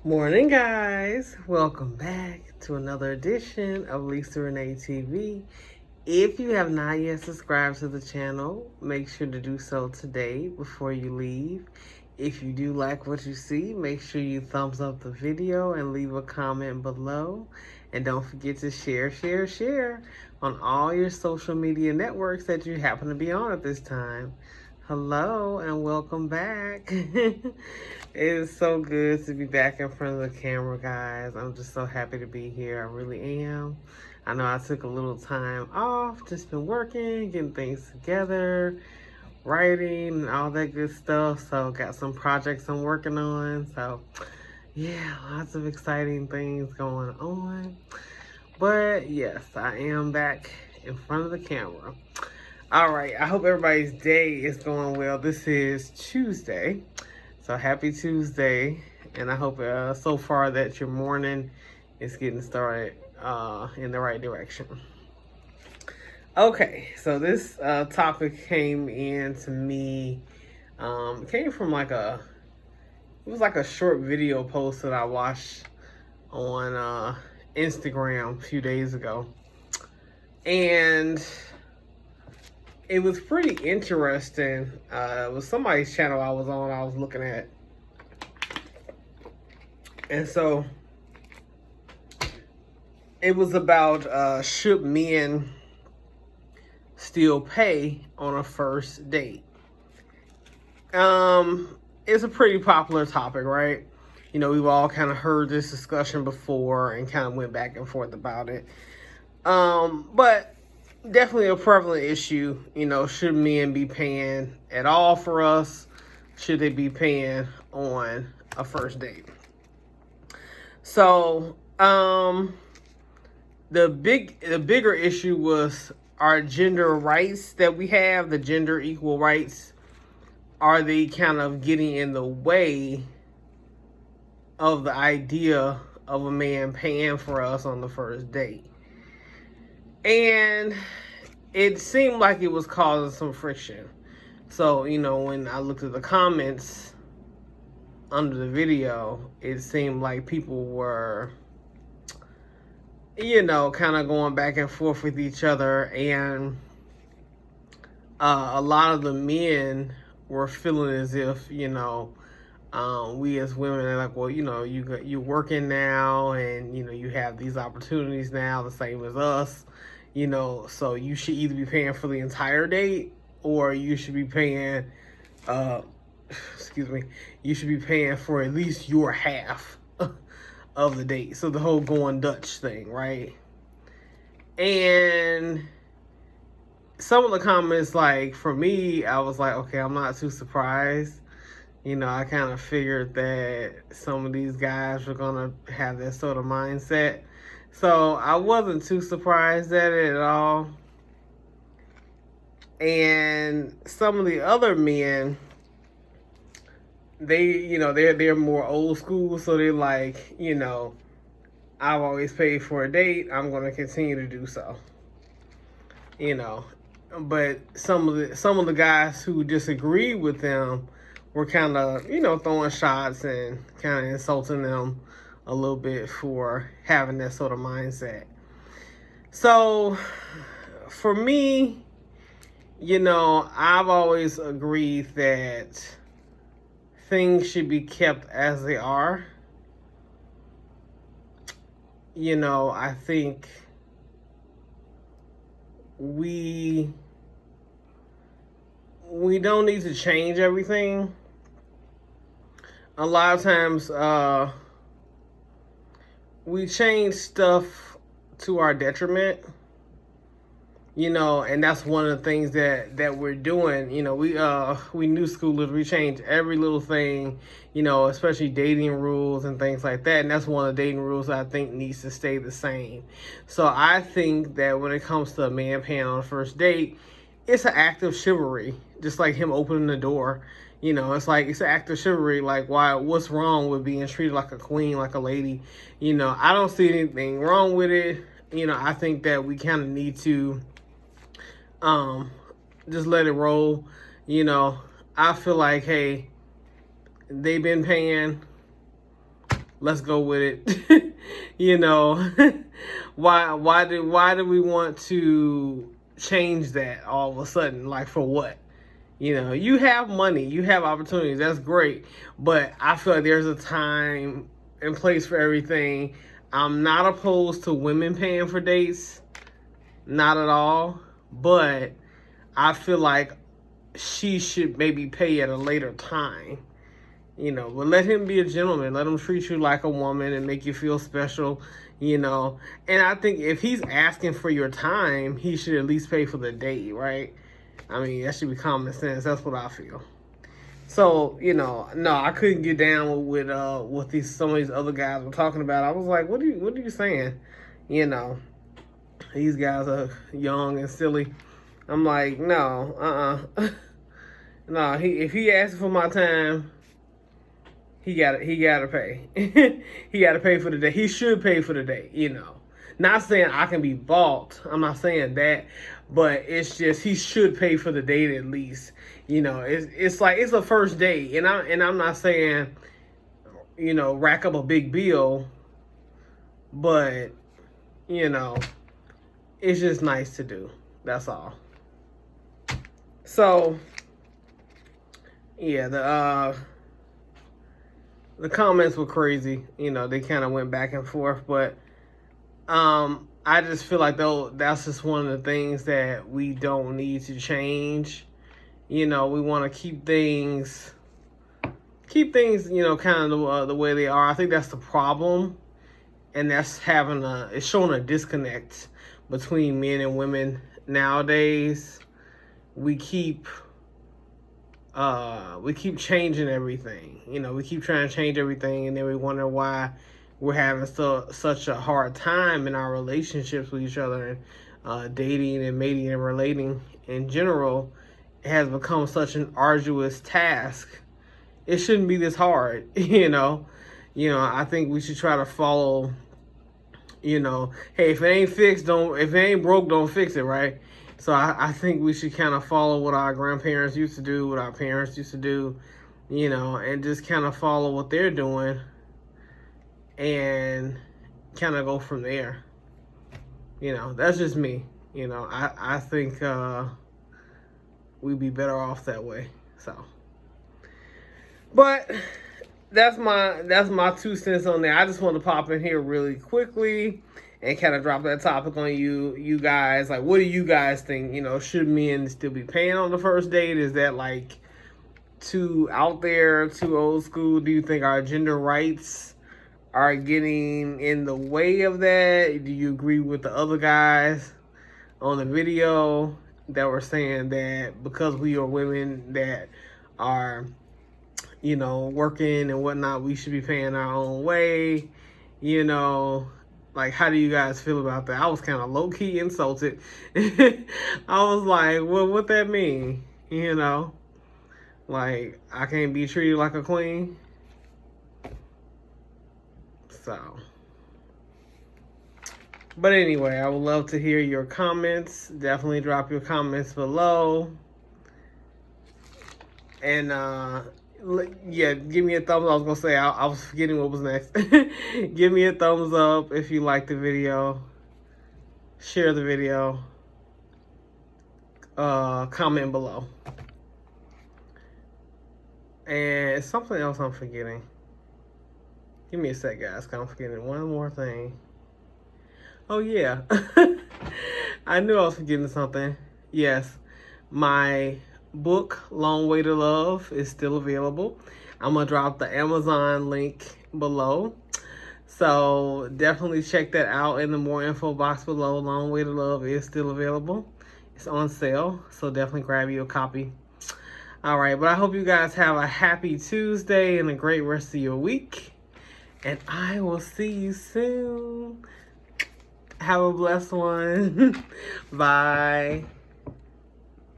Morning, guys. Welcome back to another edition of Lisa Renee TV. If you have not yet subscribed to the channel, make sure to do so today before you leave. If you do like what you see, make sure you thumbs up the video and leave a comment below. And don't forget to share on all your social media networks that you happen to be on at this time. Hello and welcome back. It is so good to be back in front of the camera, guys. I'm just so happy to be here. I really am. I know I took a little time off, just been working, getting things together, writing and all that good stuff. So got some projects I'm working on. So yeah, lots of exciting things going on. But yes, I am back in front of the camera. All right, I hope everybody's day is going well. This is Tuesday, so happy Tuesday. And I hope so far that your morning is getting started in the right direction. Okay, so this topic came in to me, it came from it was like a short video post that I watched on Instagram a few days ago. And it was pretty interesting. It was somebody's channel I was looking at. And so it was about should men still pay on a first date? It's a pretty popular topic, right? You know, we've all kind of heard this discussion before and kind of went back and forth about it. But definitely a prevalent issue. You know, should men be paying at all for us? Should they be paying on a first date? So, the bigger issue was our gender rights that we have, the gender equal rights. Are they kind of getting in the way of the idea of a man paying for us on the first date? And it seemed like it was causing some friction. So, you know, when I looked at the comments under the video, it seemed like people were, you know, kind of going back and forth with each other. And a lot of the men were feeling as if, you know, we as women are like, well, you know, you're working now and, you know, you have these opportunities now, the same as us. You know, so you should either be paying for the entire date or you should be paying, you should be paying for at least your half of the date. So the whole going Dutch thing, right? And some of the comments, like for me, I was like, okay, I'm not too surprised. You know, I kind of figured that some of these guys were going to have that sort of mindset. So I wasn't too surprised at it at all. And some of the other men, they're more old school. So they're like, you know, I've always paid for a date. I'm going to continue to do so. You know, but some of the guys who disagree with them were kind of, you know, throwing shots and kind of insulting them a little bit for having that sort of mindset. So for me, you know, I've always agreed that things should be kept as they are. You know, I think we don't need to change everything. A lot of times, we change stuff to our detriment, you know, and that's one of the things that we're doing. You know, we new schoolers, we change every little thing, you know, especially dating rules and things like that. And that's one of the dating rules I think needs to stay the same. So I think that when it comes to a man paying on a first date, it's an act of chivalry, just like him opening the door. You know, it's an act of chivalry. Like, what's wrong with being treated like a queen, like a lady? You know, I don't see anything wrong with it. You know, I think that we kind of need to just let it roll. You know, I feel like, hey, they've been paying. let's go with it. You know, why do we want to change that all of a sudden? Like, for what? You know, you have money, you have opportunities, that's great. But I feel like there's a time and place for everything. I'm not opposed to women paying for dates, not at all. But I feel like she should maybe pay at a later time. You know, but let him be a gentleman. Let him treat you like a woman and make you feel special, you know. And I think if he's asking for your time, he should at least pay for the date, right? I mean, that should be common sense. That's what I feel. So, you know, no, I couldn't get down with what some of these other guys were talking about. I was like, what are you saying? You know, these guys are young and silly. I'm like, no, no. If he asks for my time, he gotta pay. He gotta pay for the day. He should pay for the day, you know. Not saying I can be bought. I'm not saying that, but it's just he should pay for the date at least. You know, it's like it's a first date, and I'm not saying, you know, rack up a big bill, but you know, it's just nice to do. That's all. So yeah, the comments were crazy. You know, they kind of went back and forth, but I just feel like though that's just one of the things that we don't need to change. You know, we want to keep things, you know, kind of the way they are. I think that's the problem, and that's it's showing a disconnect between men and women nowadays. We keep changing everything. You know, we keep trying to change everything, and then we wonder why we're having such a hard time in our relationships with each other, and dating and mating and relating in general. It has become such an arduous task. It shouldn't be this hard, you know. I think we should try to follow, you know, hey, if it ain't fixed, if it ain't broke, don't fix it, right? So I think we should kind of follow what our grandparents used to do, what our parents used to do, you know, and just kind of follow what they're doing and kind of go from there. You know, that's just me. You know, I think we'd be better off that way. So, but that's my 2 cents on there. I just want to pop in here really quickly and kind of drop that topic on you guys. Like, what do you guys think? You know, should men still be paying on the first date? Is that like too out there, too old school? Do you think our gender rights are getting in the way of that? Do you agree with the other guys on the video that were saying that because we are women that are, you know, working and whatnot, we should be paying our own way? You know, like, how do you guys feel about that? I was kind of low-key insulted. I was like, well, what that mean? You know, like, I can't be treated like a queen? So, but anyway, I would love to hear your comments. Definitely drop your comments below. And, yeah, give me a thumbs up. I was going to say, I was forgetting what was next. Give me a thumbs up if you like the video. Share the video. Comment below. And something else I'm forgetting. Give me a sec, guys, because I'm forgetting one more thing. Oh, yeah. I knew I was forgetting something. Yes, my book, Long Way to Love, is still available. I'm going to drop the Amazon link below. So definitely check that out in the more info box below. Long Way to Love is still available. It's on sale, so definitely grab you a copy. All right, but I hope you guys have a happy Tuesday and a great rest of your week. And I will see you soon. Have a blessed one. Bye.